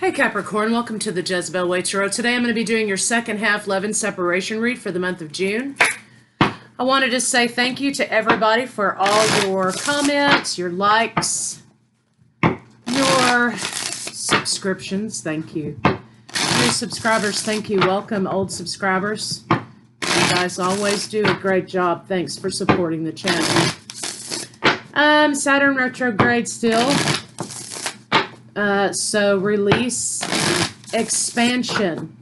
Hey Capricorn, welcome to the Jezebel Way Tarot. Today I'm going to be doing your second half love and separation read for the month of June. I wanted to say thank you to everybody for all your comments, your likes, your subscriptions. Thank you. New subscribers, thank you. Welcome, old subscribers. You guys always do a great job. Thanks for supporting the channel. Saturn retrograde still. So release, expansion,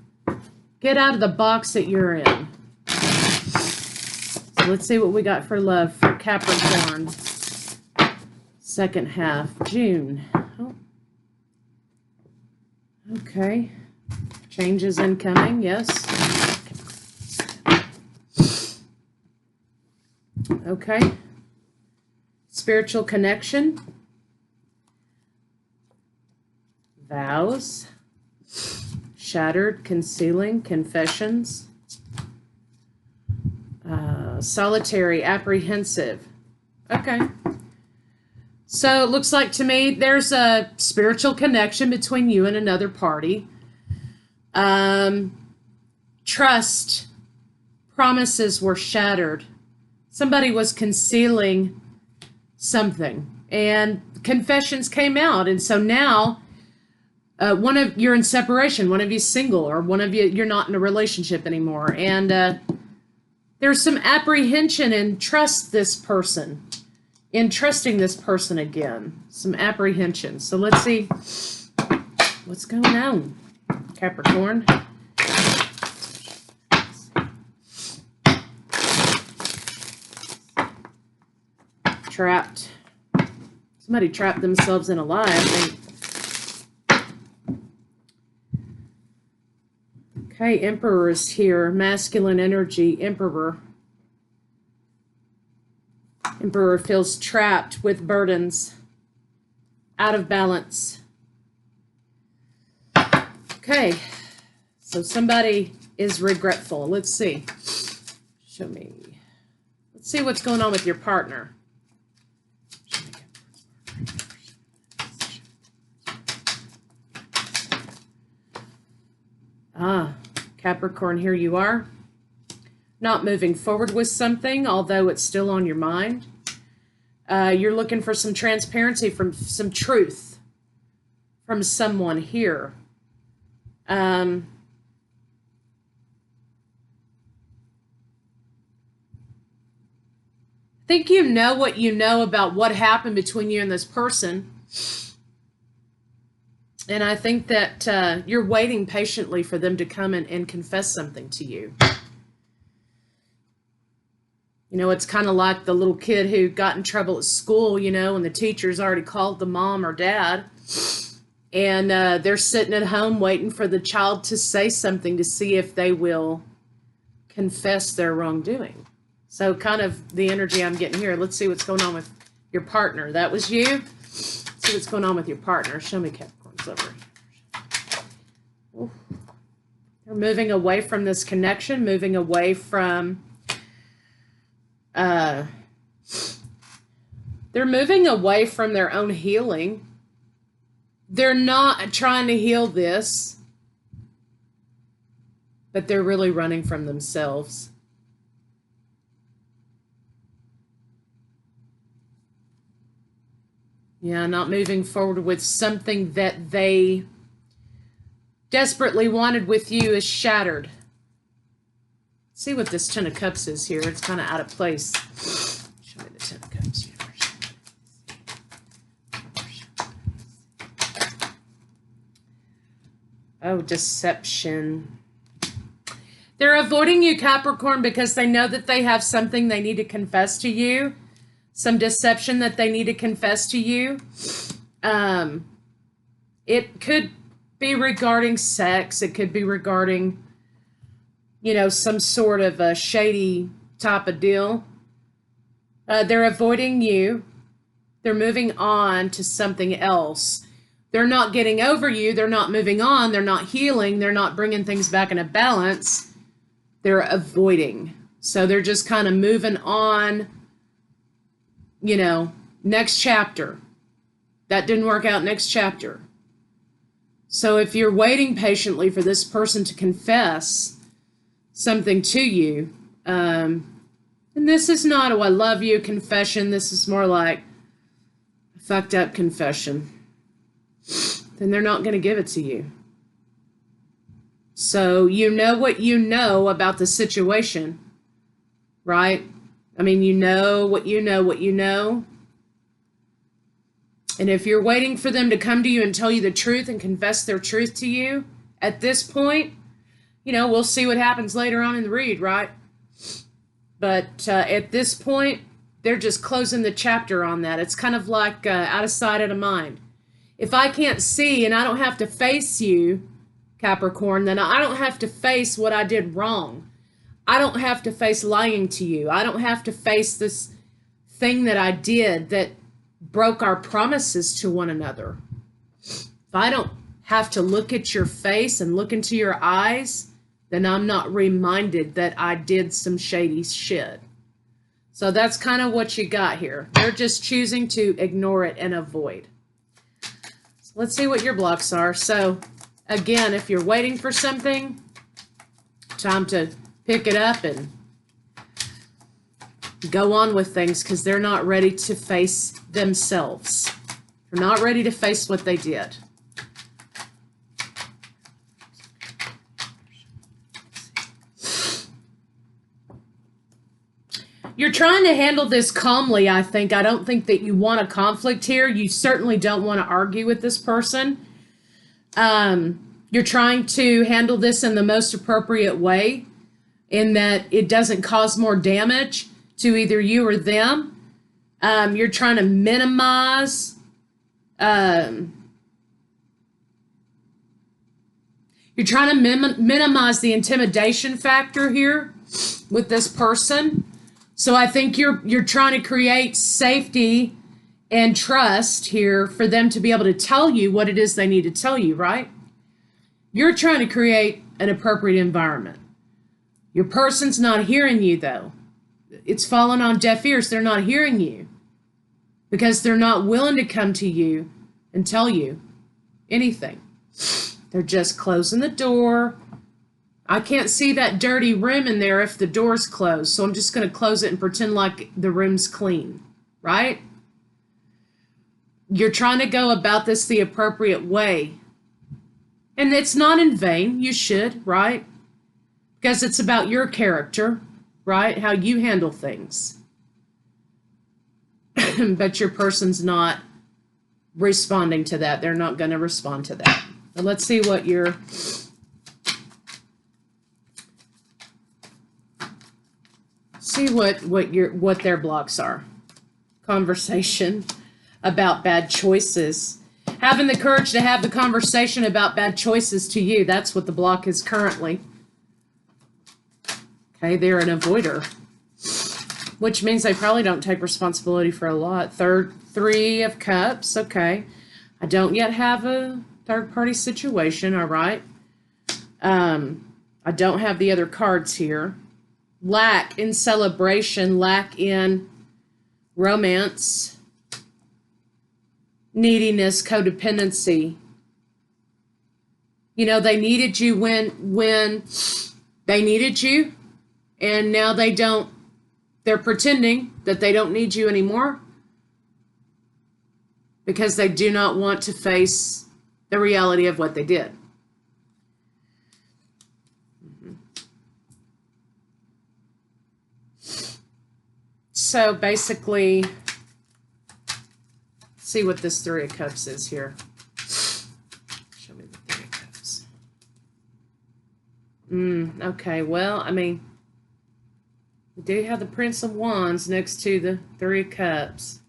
get out of the box that you're in. So let's see what we got for love for Capricorn. Second half, June. Oh. Okay. Changes incoming, yes. Okay. Spiritual connection. Vows, shattered, concealing, confessions, solitary, apprehensive. Okay. So it looks like to me there's a spiritual connection between you and another party. Trust, promises were shattered. Somebody was concealing something and confessions came out. And so now you're in separation, one of you's single, or one of you're not in a relationship anymore. And there's some apprehension in trusting this person again. Some apprehension. So let's see what's going on, Capricorn. Trapped. Somebody trapped themselves in a lie, I think. Okay, Emperor is here. Masculine energy, Emperor. Emperor feels trapped with burdens. Out of balance. Okay, so somebody is regretful. Let's see. Show me. Let's see what's going on with your partner. Capricorn, here you are. Not moving forward with something, although it's still on your mind. You're looking for some transparency, from some truth from someone here. I think you know what you know about what happened between you and this person. And I think that you're waiting patiently for them to come in and confess something to you. You know, it's kind of like the little kid who got in trouble at school, you know, and the teacher's already called the mom or dad. And they're sitting at home waiting for the child to say something to see if they will confess their wrongdoing. So kind of the energy I'm getting here. Let's see what's going on with your partner. That was you? Let's see what's going on with your partner. Show me, Capricorn. Over. They're moving away from this connection, moving away from they're moving away from their own healing. They're not trying to heal this, but they're really running from themselves. Yeah, not moving forward with something that they desperately wanted with you is shattered. Let's see what this Ten of Cups is here. It's kind of out of place. Show me the Ten of Cups. Oh, deception. They're avoiding you, Capricorn, because they know that they have something they need to confess to you. Some deception that they need to confess to you. It could be regarding sex. It could be regarding, you know, some sort of a shady type of deal. They're avoiding you. They're moving on to something else. They're not getting over you. They're not moving on. They're not healing. They're not bringing things back into balance. They're avoiding. So they're just kind of moving on. You know, next chapter. That didn't work out, next chapter. So if you're waiting patiently for this person to confess something to you, and this is not a I love you confession, this is more like a fucked up confession, then they're not going to give it to you. So you know what you know about the situation, right? I mean, you know what you know, what you know. And if you're waiting for them to come to you and tell you the truth and confess their truth to you, at this point, you know, we'll see what happens later on in the read, right? But at this point, they're just closing the chapter on that. It's kind of like out of sight, out of mind. If I can't see and I don't have to face you, Capricorn, then I don't have to face what I did wrong. I don't have to face lying to you. I don't have to face this thing that I did that broke our promises to one another. If I don't have to look at your face and look into your eyes, then I'm not reminded that I did some shady shit. So that's kind of what you got here. They're just choosing to ignore it and avoid. So let's see what your blocks are. So again, if you're waiting for something, time to pick it up and go on with things, because they're not ready to face themselves. They're not ready to face what they did. You're trying to handle this calmly, I think. I don't think that you want a conflict here. You certainly don't want to argue with this person. You're trying to handle this in the most appropriate way, in that it doesn't cause more damage to either you or them. You're trying to minimize minimize the intimidation factor here with this person. So I think you're trying to create safety and trust here for them to be able to tell you what it is they need to tell you, right? You're trying to create an appropriate environment. Your person's not hearing you, though. It's fallen on deaf ears. They're not hearing you because they're not willing to come to you and tell you anything. They're just closing the door. I can't see that dirty room in there if the door's closed, so I'm just going to close it and pretend like the room's clean, right? You're trying to go about this the appropriate way. And it's not in vain. You should, right? Because it's about your character, right? How you handle things. But your person's not responding to that. They're not going to respond to that. So let's see what your... See what their blocks are. Conversation about bad choices. Having the courage to have the conversation about bad choices to you. That's what the block is currently. Okay, they're an avoider, which means they probably don't take responsibility for a lot. Three of Cups. Okay, I don't yet have a third-party situation. All right. I don't have the other cards here. Lack in celebration, lack in romance, neediness, codependency. You know, they needed you when they needed you, and now they don't. They're pretending that they don't need you anymore because they do not want to face the reality of what they did. So basically, see what this Three of Cups is here. Show me the Three of Cups. Okay, well, I mean, we do have the Prince of Wands next to the Three of Cups.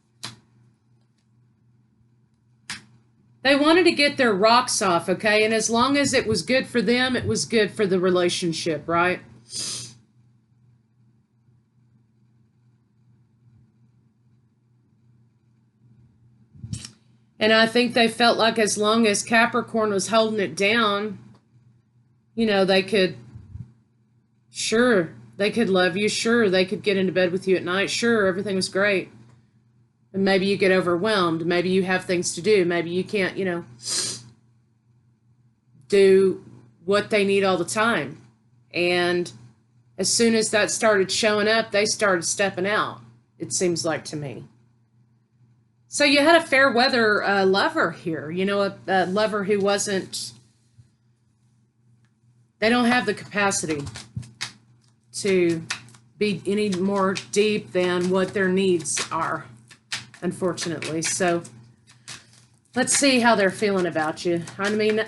They wanted to get their rocks off, okay? And as long as it was good for them, it was good for the relationship, right? And I think they felt like as long as Capricorn was holding it down, you know, they could, sure, they could love you. Sure, they could get into bed with you at night. Sure, everything was great. And maybe you get overwhelmed. Maybe you have things to do. Maybe you can't, you know. do what they need all the time. And as soon as that started showing up, they started stepping out, it seems like to me. So you had a fair weather lover here, you know, a lover who wasn't, they don't have the capacity to be any more deep than what their needs are, unfortunately. So let's see how they're feeling about you. I mean,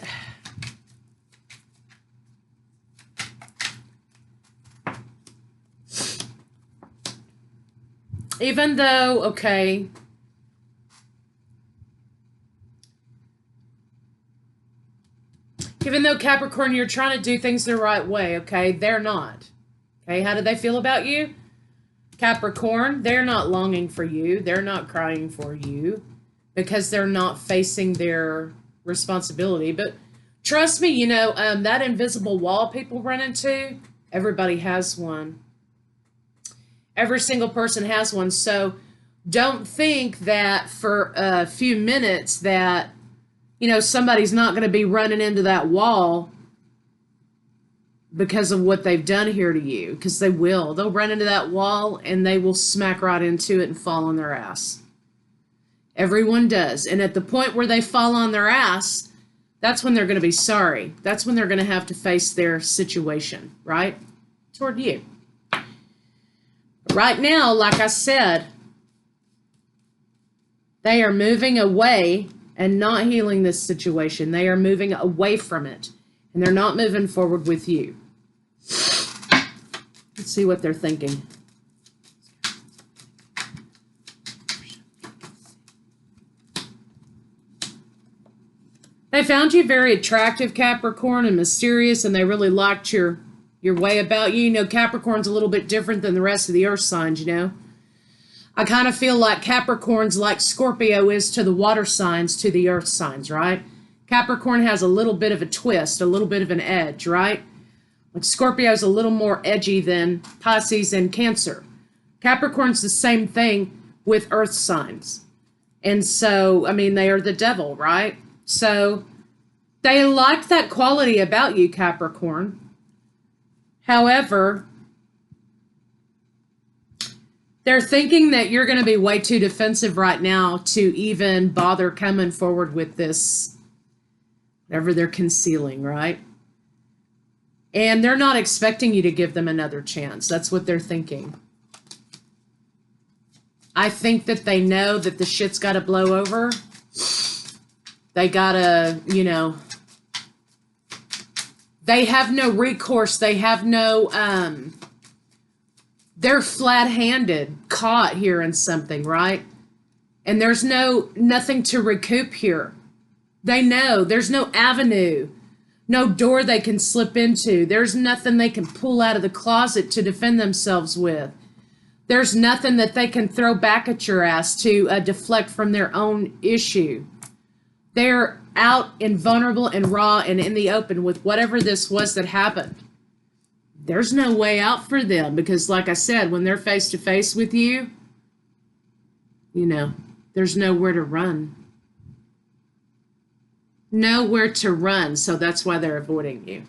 even though, okay, even though Capricorn, you're trying to do things the right way, okay, they're not. Okay, how do they feel about you? Capricorn, they're not longing for you. They're not crying for you because they're not facing their responsibility. But trust me, you know, that invisible wall people run into, everybody has one. Every single person has one. So don't think that for a few minutes that, you know, somebody's not going to be running into that wall because of what they've done here to you, because they will. They'll run into that wall and they will smack right into it and fall on their ass. Everyone does. And at the point where they fall on their ass, that's when they're going to be sorry. That's when they're going to have to face their situation, right? Toward you. Right now, like I said, they are moving away and not healing this situation. They are moving away from it. And they're not moving forward with you. Let's see what they're thinking. They found you very attractive, Capricorn, and mysterious, and they really liked your way about you. You know, Capricorn's a little bit different than the rest of the earth signs, you know. I kind of feel like Capricorn's like Scorpio is to the water signs, to the earth signs, right? Capricorn has a little bit of a twist, a little bit of an edge, right? Like Scorpio's a little more edgy than Pisces and Cancer. Capricorn's the same thing with earth signs. And so, I mean, they are the devil, right? So they liked that quality about you, Capricorn. However, they're thinking that you're going to be way too defensive right now to even bother coming forward with this, whatever they're concealing, right? And they're not expecting you to give them another chance. That's what they're thinking. I think that they know that the shit's got to blow over. They got to, you know, they have no recourse. They have no, they're flat-handed, caught here in something, right? And there's nothing to recoup here. They know there's no avenue, no door they can slip into. There's nothing they can pull out of the closet to defend themselves with. There's nothing that they can throw back at your ass to deflect from their own issue. They're out and vulnerable and raw and in the open with whatever this was that happened. There's no way out for them because, like I said, when they're face to face with you, you know, there's nowhere to run. Nowhere to run, so that's why they're avoiding you.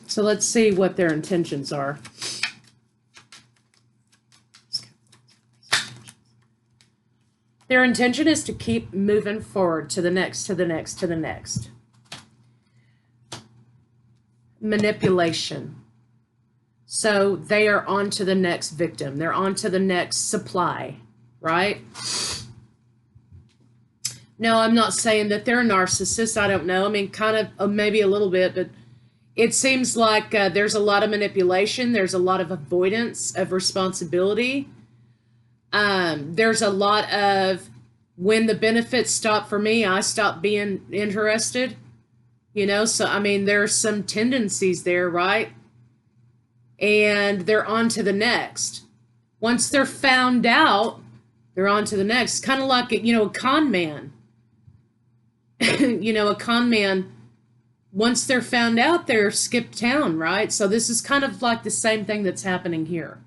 So let's see what their intentions are. Their intention is to keep moving forward to the next, to the next, to the next. Manipulation. So they are on to the next victim. They're on to the next supply, right? No, I'm not saying that they're a narcissist. I don't know. I mean, kind of, maybe a little bit, but it seems like there's a lot of manipulation. There's a lot of avoidance of responsibility. There's a lot of, when the benefits stop for me, I stop being interested, you know? So, I mean, there's some tendencies there, right? And they're on to the next. Once they're found out, they're on to the next. Kind of like, you know, a con man. You know, a con man, once they're found out, they're skipped town, right? So this is kind of like the same thing that's happening here.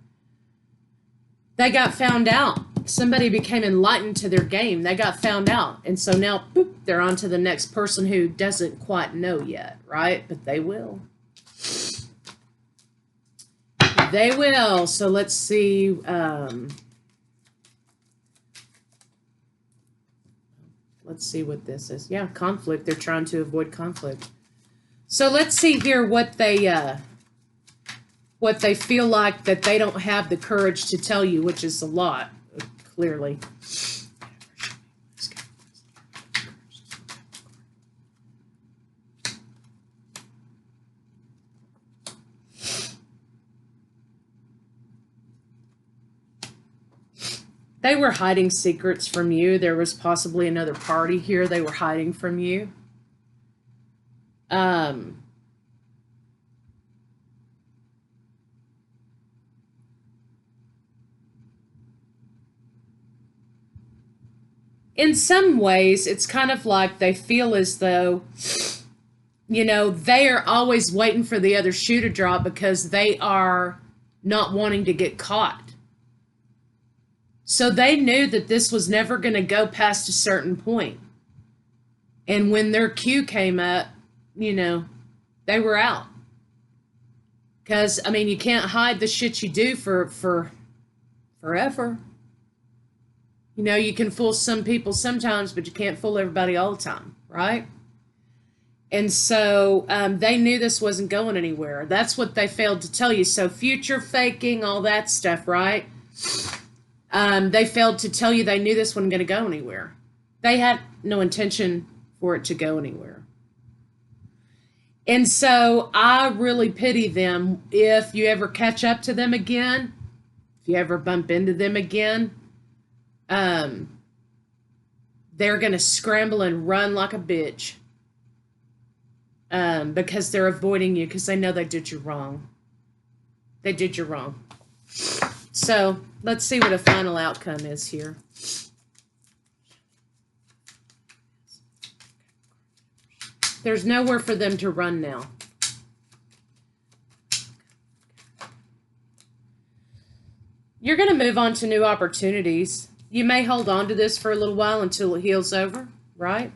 They got found out. somebody became enlightened to their game. They got found out. And so now, boop, they're on to the next person who doesn't quite know yet, right? But they will. They will. So let's see. Let's see what this is. Yeah, conflict. They're trying to avoid conflict. So let's see here what they feel like that they don't have the courage to tell you, which is a lot, clearly. They were hiding secrets from you. There was possibly another party here they were hiding from you. In some ways, it's kind of like they feel as though, you know, they are always waiting for the other shoe to drop because they are not wanting to get caught. So they knew that this was never going to go past a certain point. And when their cue came up, you know, they were out. Because, I mean, you can't hide the shit you do for forever. You know, you can fool some people sometimes, but you can't fool everybody all the time, right? And so they knew this wasn't going anywhere. That's what they failed to tell you. So future faking, all that stuff, right? They failed to tell you they knew this wasn't going to go anywhere. They had no intention for it to go anywhere. And so I really pity them if you ever catch up to them again, if you ever bump into them again. They're going to scramble and run like a bitch because they're avoiding you because they know they did you wrong. They did you wrong. So let's see what a final outcome is here. There's nowhere for them to run now. You're going to move on to new opportunities. You may hold on to this for a little while until it heals over, right?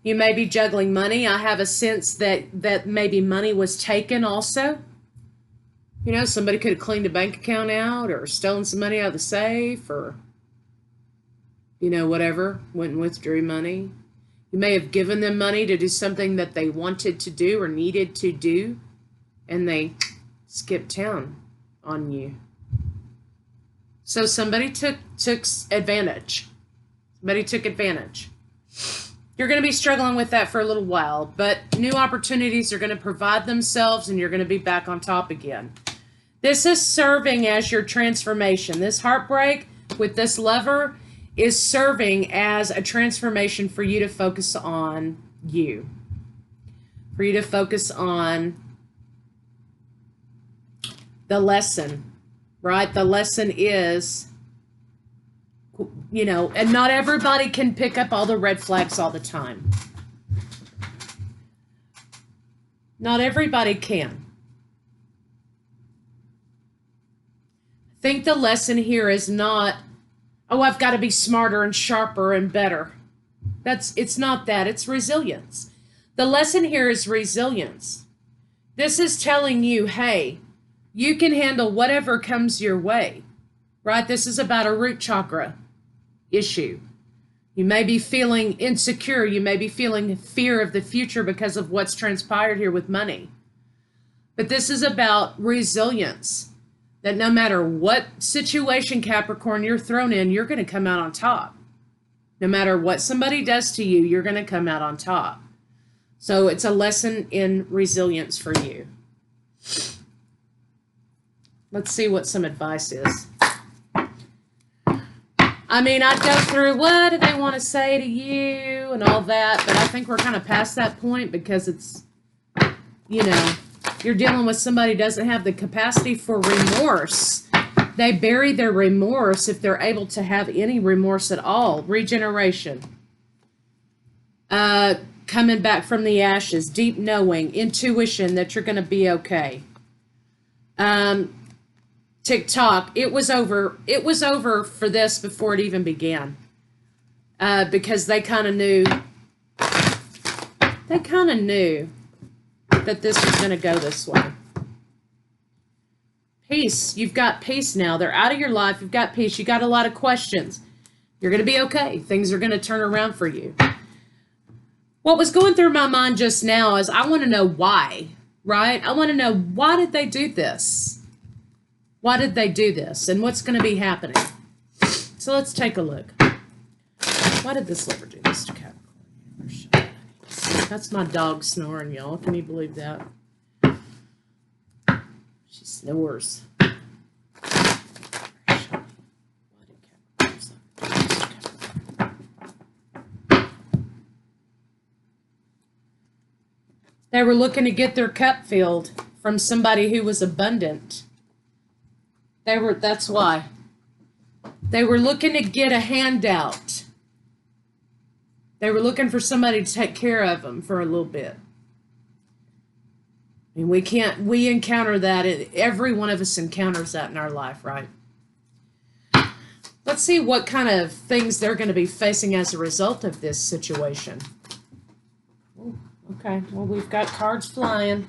You may be juggling money. I have a sense that maybe money was taken also. You know, somebody could have cleaned a bank account out or stolen some money out of the safe or, you know, whatever, went and withdrew money. You may have given them money to do something that they wanted to do or needed to do, and they skipped town on you. So somebody took advantage. Somebody took advantage. You're going to be struggling with that for a little while, but new opportunities are going to provide themselves, and you're going to be back on top again. This is serving as your transformation. This heartbreak with this lover is serving as a transformation for you to focus on you. For you to focus on the lesson, right? The lesson is, you know, and not everybody can pick up all the red flags all the time. Not everybody can. I think the lesson here is not, oh, I've got to be smarter and sharper and better. It's not that. It's resilience. The lesson here is resilience. This is telling you, hey, you can handle whatever comes your way, right? This is about a root chakra issue. You may be feeling insecure. You may be feeling fear of the future because of what's transpired here with money. But this is about resilience. That no matter what situation, Capricorn, you're thrown in, you're going to come out on top. No matter what somebody does to you, you're going to come out on top. So it's a lesson in resilience for you. Let's see what some advice is. I mean, I'd go through what do they want to say to you and all that, but I think we're kind of past that point because it's, you know, you're dealing with somebody who doesn't have the capacity for remorse. They bury their remorse if they're able to have any remorse at all. Regeneration. Coming back from the ashes. Deep knowing. Intuition that you're going to be okay. TikTok, it was over. It was over for this before it even began. Because they kind of knew. They kind of knew that this was going to go this way. Peace. You've got peace now. They're out of your life. You've got peace. You got a lot of questions. You're going to be okay. Things are going to turn around for you. What was going through my mind just now is I want to know why, right? I want to know, why did they do this? Why did they do this? And what's going to be happening? So let's take a look. Why did this lover do this to Capricorn? That's my dog snoring, y'all. Can you believe that? She snores. They were looking to get their cup filled from somebody who was abundant. That's why. They were looking to get a handout. They were looking for somebody to take care of them for a little bit. And we encounter that. Every one of us encounters that in our life, right? Let's see what kind of things they're going to be facing as a result of this situation. Ooh, okay, well, we've got cards flying.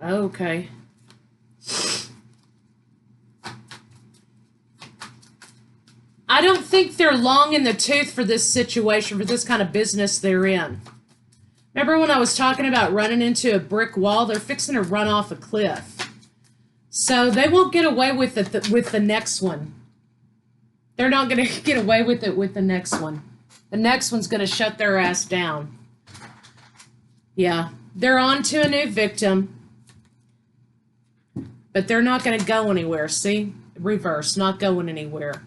Okay. I don't think they're long in the tooth for this situation, for this kind of business they're in. Remember when I was talking about running into a brick wall? They're fixing to run off a cliff. So they won't get away with it with the next one. They're not going to get away with it with the next one. The next one's going to shut their ass down. Yeah, they're on to a new victim. But they're not going to go anywhere. See? Reverse, not going anywhere.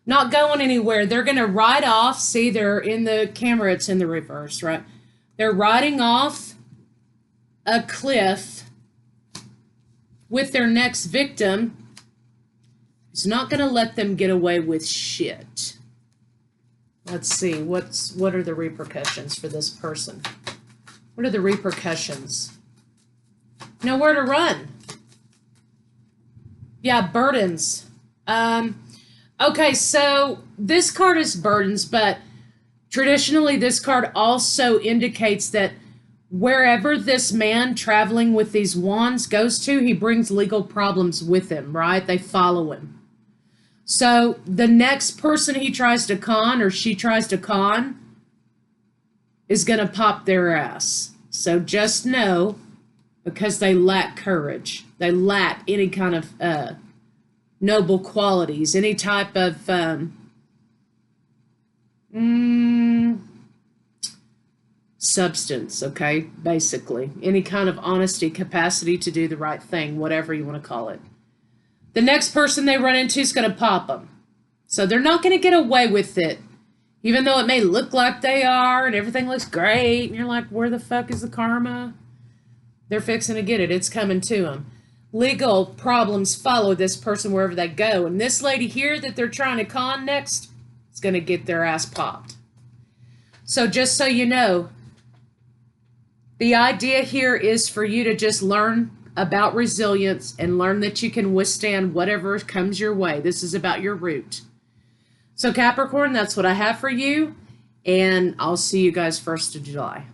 Not going anywhere. They're going to ride off. See, they're in the camera. It's in the reverse, right? They're riding off a cliff with their next victim. It's not going to let them get away with shit. Let's see. What are the repercussions for this person? What are the repercussions? Nowhere to run. Yeah, burdens. Okay, so this card is burdens, but traditionally this card also indicates that wherever this man traveling with these wands goes to, he brings legal problems with him, right? They follow him. So the next person he tries to con or she tries to con is going to pop their ass. So just know, because they lack courage. They lack any kind of noble qualities, any type of substance, okay? Basically, any kind of honesty, capacity to do the right thing, whatever you want to call it. The next person they run into is going to pop them. So they're not going to get away with it, even though it may look like they are and everything looks great. And you're like, where the fuck is the karma? They're fixing to get it. It's coming to them. Legal problems follow this person wherever they go. And this lady here that they're trying to con next is going to get their ass popped. So just so you know, the idea here is for you to just learn about resilience and learn that you can withstand whatever comes your way. This is about your root. So Capricorn, that's what I have for you. And I'll see you guys 1st of July.